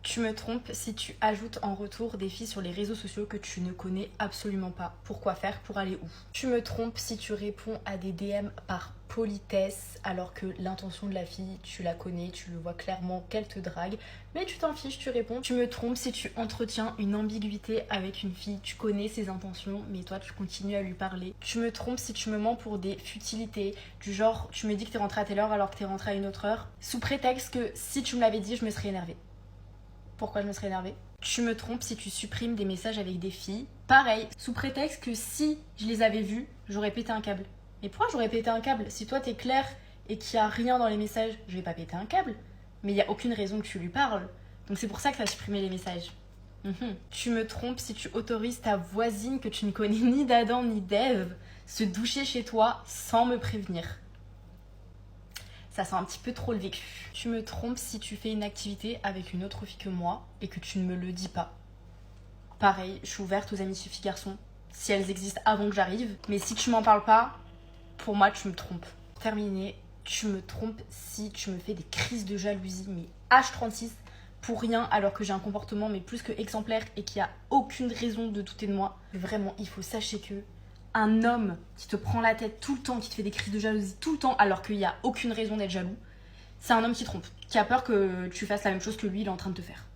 Tu me trompes si tu ajoutes en retour des filles sur les réseaux sociaux que tu ne connais absolument pas. Pourquoi faire? Pour aller où? Tu me trompes si tu réponds à des DM par politesse alors que l'intention de la fille, tu la connais, tu le vois clairement qu'elle te drague, mais tu t'en fiches, tu réponds. Tu me trompes si tu entretiens une ambiguïté avec une fille, tu connais ses intentions, mais toi tu continues à lui parler. Tu me trompes si tu me mens pour des futilités, du genre tu me dis que t'es rentré à telle heure alors que t'es rentré à une autre heure, sous prétexte que si tu me l'avais dit, je me serais énervée. Pourquoi je me serais énervée? Tu me trompes si tu supprimes des messages avec des filles. Pareil, sous prétexte que si je les avais vus, j'aurais pété un câble. Mais pourquoi j'aurais pété un câble? Si toi t'es clair et qu'il n'y a rien dans les messages, je vais pas péter un câble. Mais il n'y a aucune raison que tu lui parles. Donc c'est pour ça que t'as supprimé les messages. Tu me trompes si tu autorises ta voisine que tu ne connais ni d'Adam ni d'Ève se doucher chez toi sans me prévenir. Ça sent un petit peu trop le vécu. Tu me trompes si tu fais une activité avec une autre fille que moi et que tu ne me le dis pas. Pareil, je suis ouverte aux amitiés filles-garçons, si elles existent avant que j'arrive. Mais si tu m'en parles pas, pour moi, tu me trompes. Terminé, tu me trompes si tu me fais des crises de jalousie, mais H36, pour rien, alors que j'ai un comportement mais plus que exemplaire et qu'il n'y a aucune raison de douter de moi. Vraiment, il faut sachez que un homme qui te prend la tête tout le temps, qui te fait des crises de jalousie tout le temps, alors qu'il n'y a aucune raison d'être jaloux, c'est un homme qui trompe, qui a peur que tu fasses la même chose que lui, il est en train de te faire.